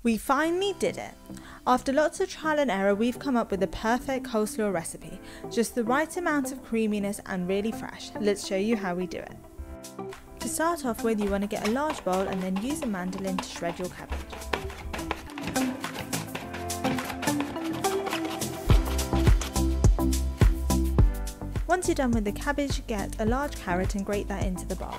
We finally did it! After lots of trial and error, we've come up with the perfect coleslaw recipe. Just the right amount of creaminess and really fresh. Let's show you how we do it. To start off with, you want to get a large bowl and then use a mandolin to shred your cabbage. Once you're done with the cabbage, get a large carrot and grate that into the bowl.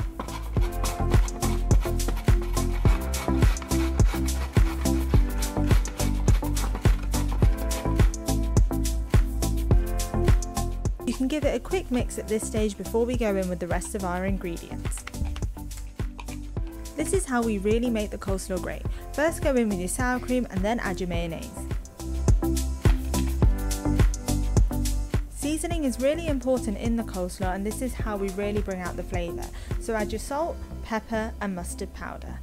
You can give it a quick mix at this stage before we go in with the rest of our ingredients. This is how we really make the coleslaw great. First go in with your sour cream and then add your mayonnaise. Seasoning is really important in the coleslaw, and this is how we really bring out the flavour. So add your salt, pepper and mustard powder.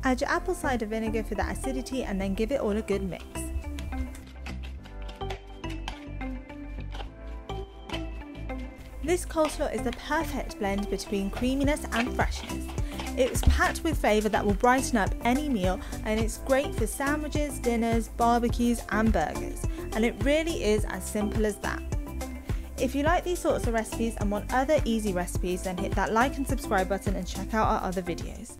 Add your apple cider vinegar for the acidity and then give it all a good mix. This coleslaw is the perfect blend between creaminess and freshness. It's packed with flavour that will brighten up any meal, and it's great for sandwiches, dinners, barbecues and burgers. And it really is as simple as that. If you like these sorts of recipes and want other easy recipes, then hit that like and subscribe button and check out our other videos.